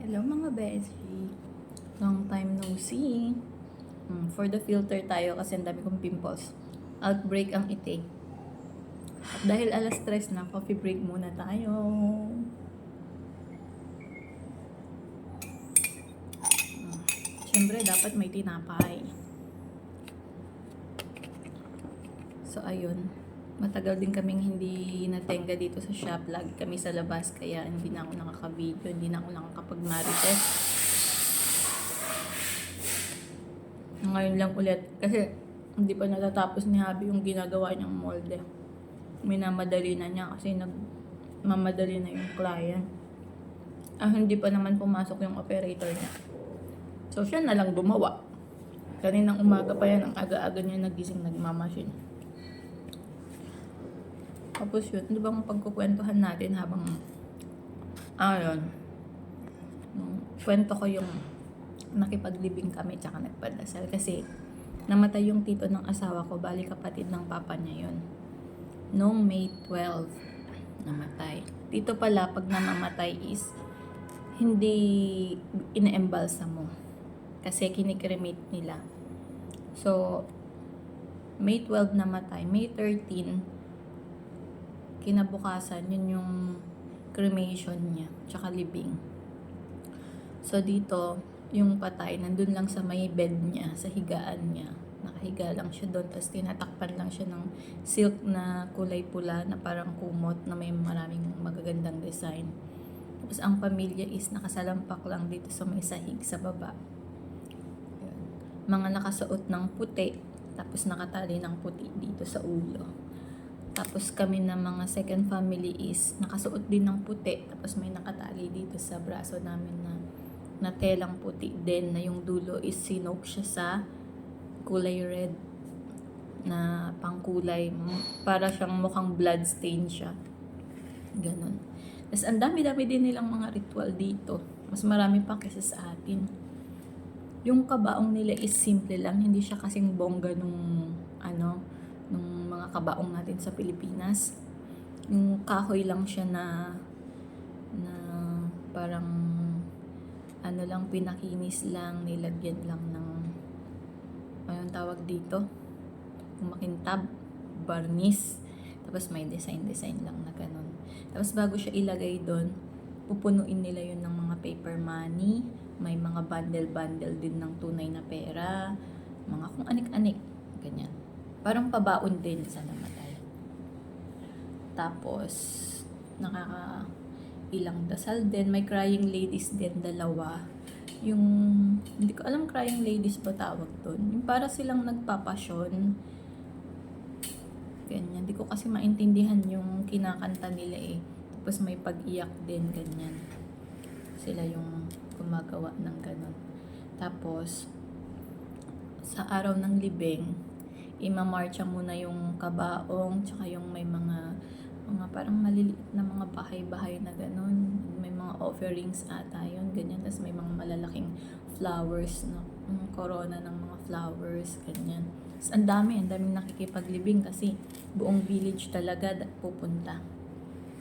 Hello mga beshi. Long time no see. For the filter tayo kasi ang dami kong pimples. Outbreak ang ite. At dahil alas 3 na, coffee break muna tayo. Siyempre, dapat may tinapay. So, ayun. Matagal din kaming hindi natenga dito sa shop. Lagi kami sa labas, kaya hindi na ako nakaka-video, hindi na ako nakakapag-marites. Ngayon lang ulit. Kasi hindi pa natatapos ni Habi yung ginagawa niyang molde. Minamadali na niya kasi nagmamadali na yung client. Hindi pa naman pumasok yung operator niya. So, siya na lang gumawa. Kaninang umaga pa yan, ang aga-aga niya nagising nagmamasin. Tapos yun, di ba ang pagkukwentuhan natin habang yun. Kwento ko yung nakipaglibing kami tsaka nagpadasal kasi namatay yung tito ng asawa ko, bali kapatid ng papa niya yun. Noong May 12, namatay. Dito pala, pag namamatay is hindi ina-embalsa mo kasi kinikremate nila. So, May 12 namatay. May 13, kinabukasan, yun yung cremation niya, tsaka libing. So, dito, yung patay, nandun lang sa may bed niya, sa higaan niya. Nakahiga lang siya doon, tapos tinatakpan lang siya ng silk na kulay pula na parang kumot na may maraming magagandang design. Tapos ang pamilya is nakasalampak lang dito sa may sahig sa baba. Yun. Mga nakasuot ng puti, tapos nakatali ng puti dito sa ulo. Tapos kami na mga second family is nakasuot din ng puti, tapos may nakatali dito sa braso namin na telang puti din, na yung dulo is sinoke siya sa kulay red na pangkulay, para siyang mukhang blood stain siya, ganun. Tapos ang dami-dami din nilang mga ritual dito, mas marami pa kaysa sa atin. Yung kabaong nila is simple lang, hindi siya kasing bongga nung mga kabaong natin sa Pilipinas. Yung kahoy lang siya na parang lang, pinakinis lang, nilagyan lang ng anong tawag dito, yung makintab, varnish, tapos may design lang na ganun. Tapos bago siya ilagay doon, pupunuin nila yun ng mga paper money, may mga bundle din ng tunay na pera, mga kung anik-anik, ganyan. Parang pabaon din sa namatay. Tapos ilang dasal din, may crying ladies din, 2. Yung, hindi ko alam crying ladies ba tawag doon. Yung para silang nagpapasyon. Ganyan. Hindi ko kasi maintindihan yung kinakanta nila eh. Tapos may pag-iyak din, ganyan. Sila yung gumagawa ng ganun. Tapos, sa araw ng libing, imamarcha muna yung kabaong, tsaka yung may mga parang maliliit na mga bahay-bahay na ganun. May mga offerings ata yun, ganyan. Tapos may mga malalaking flowers, no? Corona ng mga flowers, ganyan. Tapos ang daming nakikipaglibing kasi buong village talaga pupunta.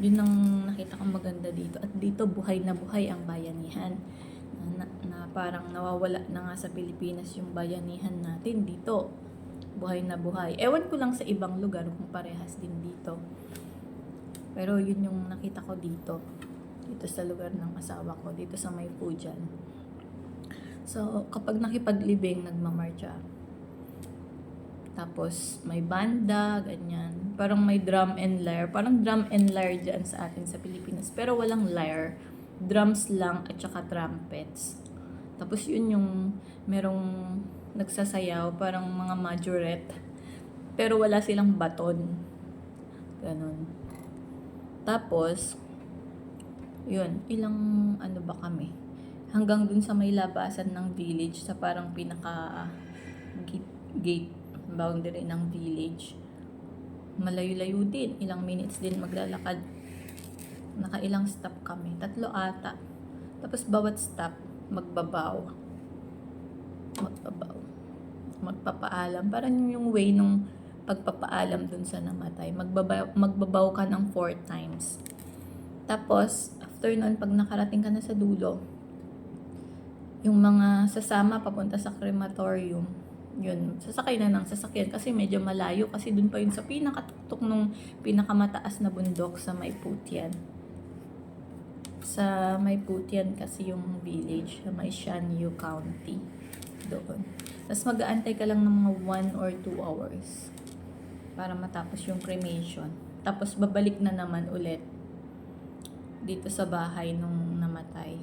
Yun ang nakita kong maganda dito. At dito buhay na buhay ang bayanihan. Na parang nawawala na nga sa Pilipinas yung bayanihan natin. Dito, buhay na buhay. Ewan ko lang sa ibang lugar kung parehas din dito. Pero yun yung nakita ko dito sa lugar ng asawa ko, dito sa may Fujian. So, kapag nakipaglibing, nagmamarcha. Tapos, may banda, ganyan. Parang may drum and lyre. Parang drum and lyre dyan sa atin sa Pilipinas. Pero walang lyre. Drums lang at saka trumpets. Tapos, yun yung merong nagsasayaw, parang mga majorette. Pero wala silang baton. Ganon. Tapos, yun, ilang ba kami? Hanggang dun sa may labasan ng village, sa parang pinaka gate boundary ng village. Malayo-layo din, ilang minutes din maglalakad. Nakailang stop kami, 3 ata. Tapos bawat stop, magpapaalam. Parang yung way nung pagpapaalam dun sa namatay. Magbabaw ka ng 4 times. Tapos, after nun, pag nakarating ka na sa dulo, Yung mga sasama papunta sa crematorium, yun, sasakay na ng sasakyan kasi medyo malayo kasi dun pa yun sa pinakatuktok nung pinakamataas na bundok sa Mayputian. Sa Mayputian kasi yung village sa may Shanyu County doon. Tapos mag-aantay ka lang ng mga 1 or 2 hours para matapos yung cremation. Tapos babalik na naman ulit dito sa bahay nung namatay.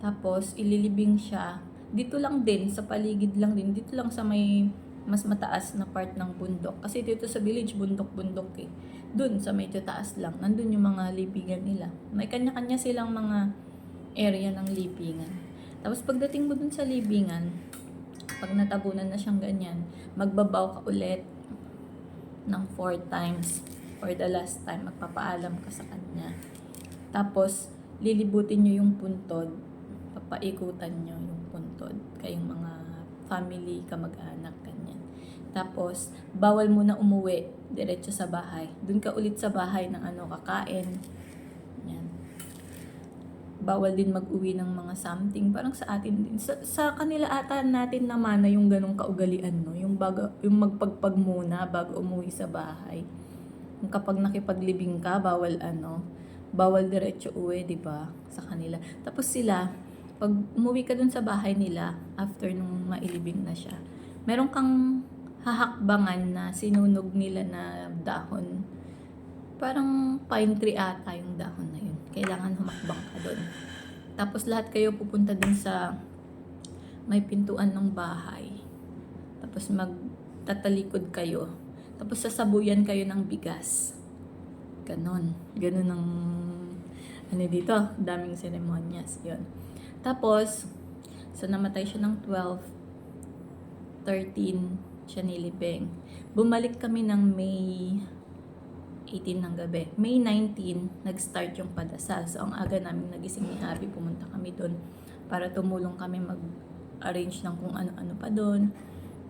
Tapos ililibing siya dito lang din, sa paligid lang din, dito lang sa may mas mataas na part ng bundok. Kasi dito sa village, bundok-bundok eh. Dun sa medyo taas lang, nandun yung mga libingan nila. May kanya-kanya silang mga area ng libingan. Tapos pagdating mo dun sa libingan, pag natabunan na siyang ganyan, magbabaw ka ulit ng 4 times. For the last time, magpapaalam ka sa kanya. Tapos, lilibutin nyo yung puntod, papaikutan nyo yung puntod, kayong mga family, kamag-anak, ganyan. Tapos, bawal mo na umuwi, diretso sa bahay. Doon ka ulit sa bahay ng kakain. Yan. Bawal din mag-uwi ng mga something, parang sa atin din. Sa kanila ata natin naman na yung ganong kaugalian, no? Yung magpagpag muna bago umuwi sa bahay. Yung kapag nakipaglibing ka, bawal diretso uwi, di ba? Sa kanila. Tapos sila, pag umuwi ka dun sa bahay nila, after nung mailibing na siya, meron kang hahakbangan na sinunog nila na dahon. Parang pine tree ata yung dahon na yun. Kailangan humakbang ka dun. Tapos lahat kayo pupunta dun sa may pintuan ng bahay. Tapos magtatalikod kayo. Tapos sasabuyan kayo ng bigas. Ganon. Ganon ang dito, daming seremonyas. Yun. Tapos, so namatay siya ng 12, 13 siya nilibing. Bumalik kami ng May 18 ng gabi. May 19, nag-start yung padasal. So, ang aga namin nagising ni Abby, pumunta kami doon para tumulong kami mag-arrange ng kung ano-ano pa doon.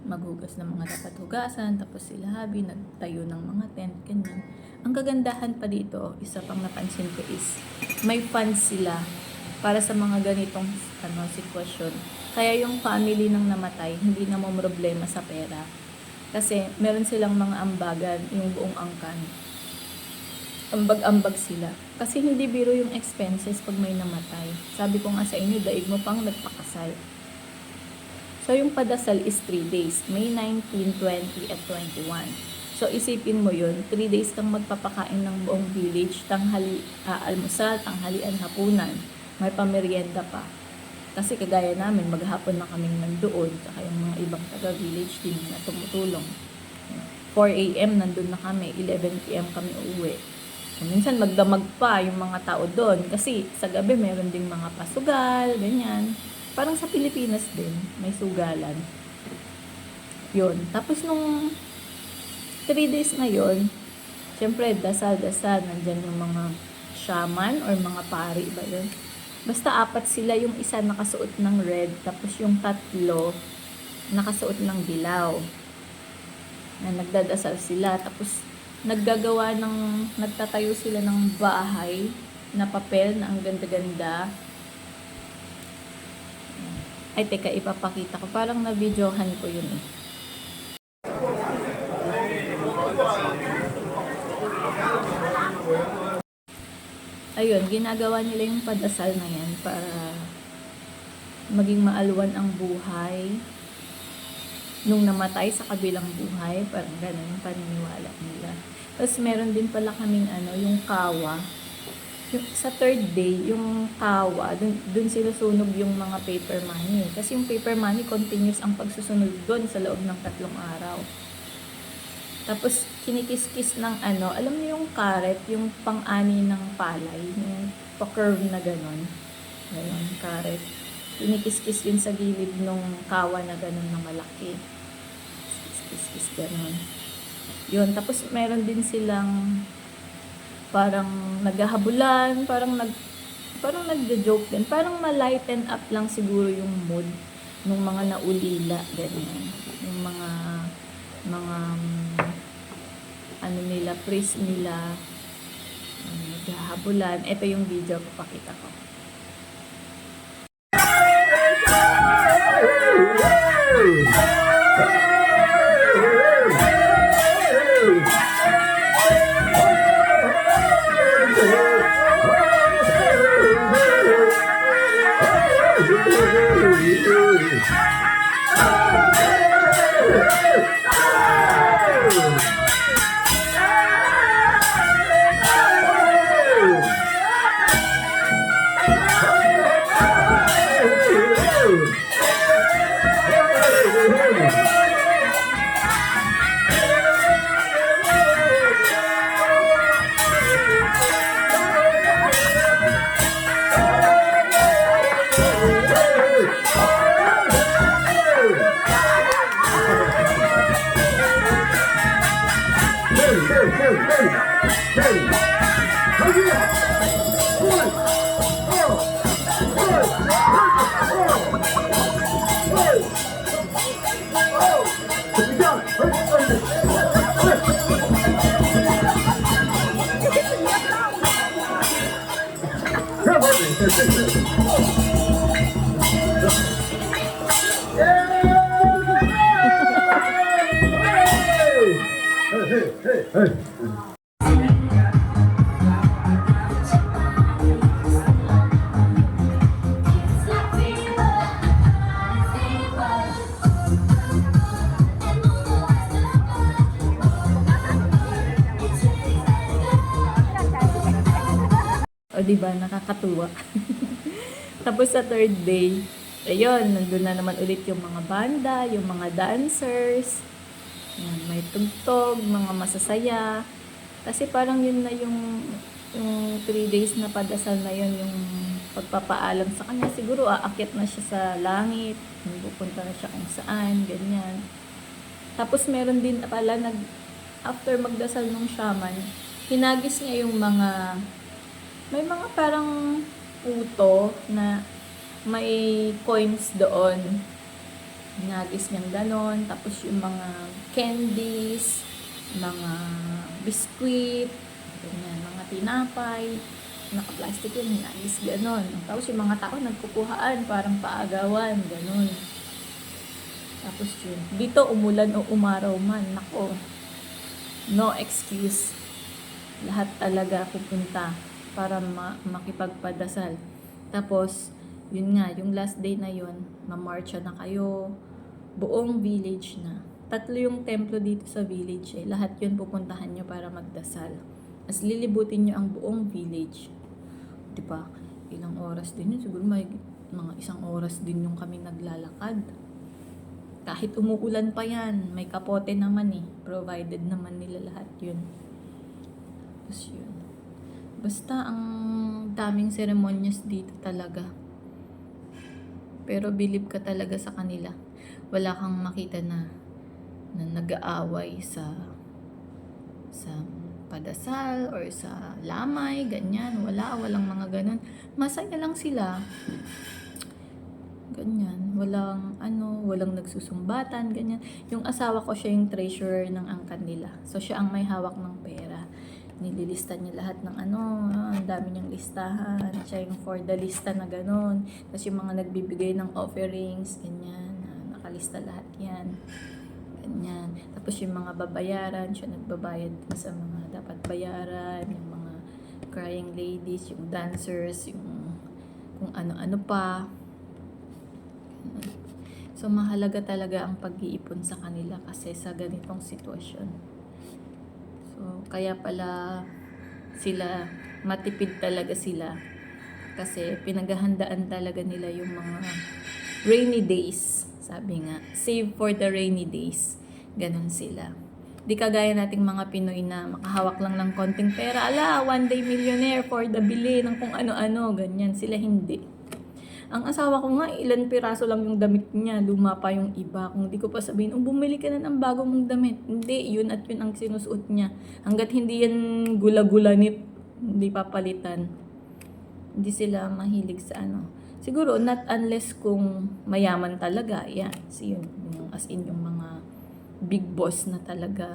Maghugas ng mga dapat hugasan. Tapos sila Abby, nagtayo ng mga tent, ganyan. Ang kagandahan pa dito, isa pang napansin ko is, may funds sila para sa mga ganitong sitwasyon. Kaya yung family ng namatay, hindi na mo problema sa pera. Kasi meron silang mga ambagan, yung buong angkan. Ambag-ambag sila. Kasi hindi biro yung expenses pag may namatay. Sabi ko nga sa inyo, daig mo pang nagpakasal. So yung padasal is 3 days. May 19, 20, at 21. So isipin mo yun, 3 days kang magpapakain ng buong village, almusal, tanghalian, hapunan. May pamerienda pa. Kasi kagaya namin, maghapon na kaming nandoon, saka yung mga ibang taga-village din na tumutulong. 4 a.m. nandun na kami, 11 p.m. kami uuwi. So, minsan magdamag pa yung mga tao doon, kasi sa gabi meron ding mga pasugal, ganyan. Parang sa Pilipinas din, may sugalan. Yun. Tapos nung 3 days na yun, syempre, dasal-dasal, nandyan yung mga shaman or mga pari ba yun. Basta 4 sila, yung isa nakasuot ng red, tapos yung 3 nakasuot ng dilaw. Na nagdadasal sila, tapos nagtatayo sila ng bahay na papel na ang ganda-ganda. Ay, teka, ipapakita ko. Parang na-videohan ko yun eh. Ayun, ginagawa nila yung padasal na yan para maging maalwan ang buhay nung namatay sa kabilang buhay. Parang ganun yung paniniwala nila. Tapos meron din pala kaming yung kawa. Sa 3rd day, yung kawa, dun sinusunog yung mga paper money. Kasi yung paper money, continuous ang pagsusunog dun sa loob ng 3 araw. Tapos, kinikis-kis ng alam niyo yung karet, yung pang-ani ng palay, yung pa-curve na gano'n. Ganon, karet. Kinikis-kis yun sa gilid ng kawa na gano'n na malaki. Kis-kis gano'n. Yun, tapos meron din silang parang naghahabulan, parang nagjo-joke din. Parang ma-lighten up lang siguro yung mood ng mga naulila, ganyan. Yung mga nila, priest nila, naghahabulan. Ito yung video, papakita ko. O diba, nakakatuwa. Tapos sa third day, ayun, nandun na naman ulit yung mga banda, yung mga dancers. Yan, may tugtog, mga masasaya. Kasi parang yun na yung 3 days na padasal na yun, yung pagpapaalam sa kanya. Siguro aakyat na siya sa langit, pupunta na siya kung saan, ganyan. Tapos meron din pala, after magdasal ng shaman, hinagis niya yung may mga parang puto na may coins doon. Hinagis niyang ganon. Tapos yung mga candies, mga biskuit, ganyan, mga tinapay, naka-plastic yun, hinagis ganon. Tapos yung mga tao nagkukuhaan, parang paagawan, ganon. Tapos yun, dito umulan o umaraw man, nako, no excuse. Lahat talaga pupunta para makipagpadasal. Tapos, yun nga, yung last day na yun, mamarcha na kayo, buong village na. 3 yung templo dito sa village eh. Lahat yun pupuntahan nyo para magdasal. As lilibutin nyo ang buong village. Diba? Ilang oras din yun. Siguro may mga 1 oras din yung kami naglalakad. Kahit umuulan pa yan, may kapote naman eh. Provided naman nila lahat yun. Tapos yun. Basta ang daming ceremonies dito talaga. Pero believe ka talaga sa kanila. Wala kang makita na nag-aaway sa padasal or sa lamay, ganyan. Walang mga ganun. Masaya lang sila. Ganyan. Walang nagsusumbatan, ganyan. Yung asawa ko, siya yung treasurer ng angkan nila. So, siya ang may hawak ng pera. Nililista niya lahat ng ang dami niyang listahan. Siya yung for the lista na gano'n. Tapos yung mga nagbibigay ng offerings, ganyan. Nakalista lahat yan. Ganyan. Tapos yung mga babayaran, siya nagbabayad sa mga dapat bayaran. Yung mga crying ladies, yung dancers, yung kung ano-ano pa. So, mahalaga talaga ang pag-iipon sa kanila kasi sa ganitong sitwasyon. So, kaya pala sila, matipid talaga sila. Kasi pinaghahandaan talaga nila yung mga rainy days. Sabi nga, save for the rainy days. Ganon sila. Di kagaya nating mga Pinoy na makahawak lang ng konting pera. Ala, 1 day millionaire for the bili ng kung ano-ano. Ganyan. Sila hindi. Ang asawa ko nga, ilan piraso lang yung damit niya, luma pa yung iba. Kung di ko pa sabihin, bumili ka na ng bago mong damit. Hindi, yun at yun ang sinusuot niya. Hanggat hindi yan gula-gulanit, hindi papalitan. Hindi sila mahilig sa Siguro, not unless kung mayaman talaga, yan. As in yung mga big boss na talaga,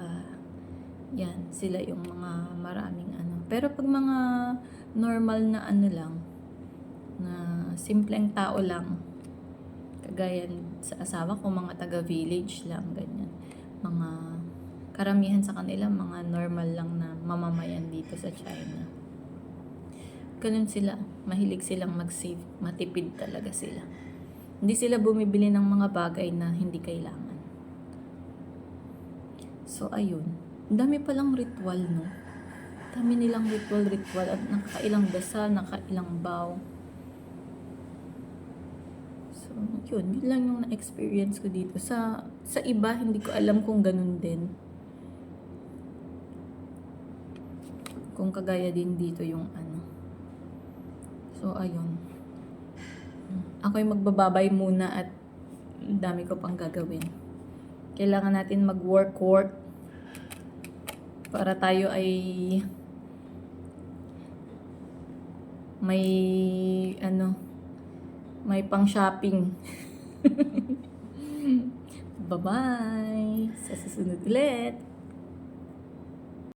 yan, sila yung mga maraming Pero pag mga normal na lang, na simpleng tao lang, kagaya sa asawa ko, mga taga-village lang, ganyan. Mga karamihan sa kanila, mga normal lang na mamamayan dito sa China. Ganun sila, mahilig silang mag-save, matipid talaga sila. Hindi sila bumibili ng mga bagay na hindi kailangan. So, ayun. Dami palang ritual, no? Dami nilang ritual at nakailang dasal, nakailang vow. Yun lang yung na-experience ko dito. Sa iba, hindi ko alam kung ganun din. Kung kagaya din dito yung So, ayun. Ako'y magbababay muna at dami ko pang gagawin. Kailangan natin mag-work para tayo ay may May pang shopping. Bye-bye! Sa susunod ulit!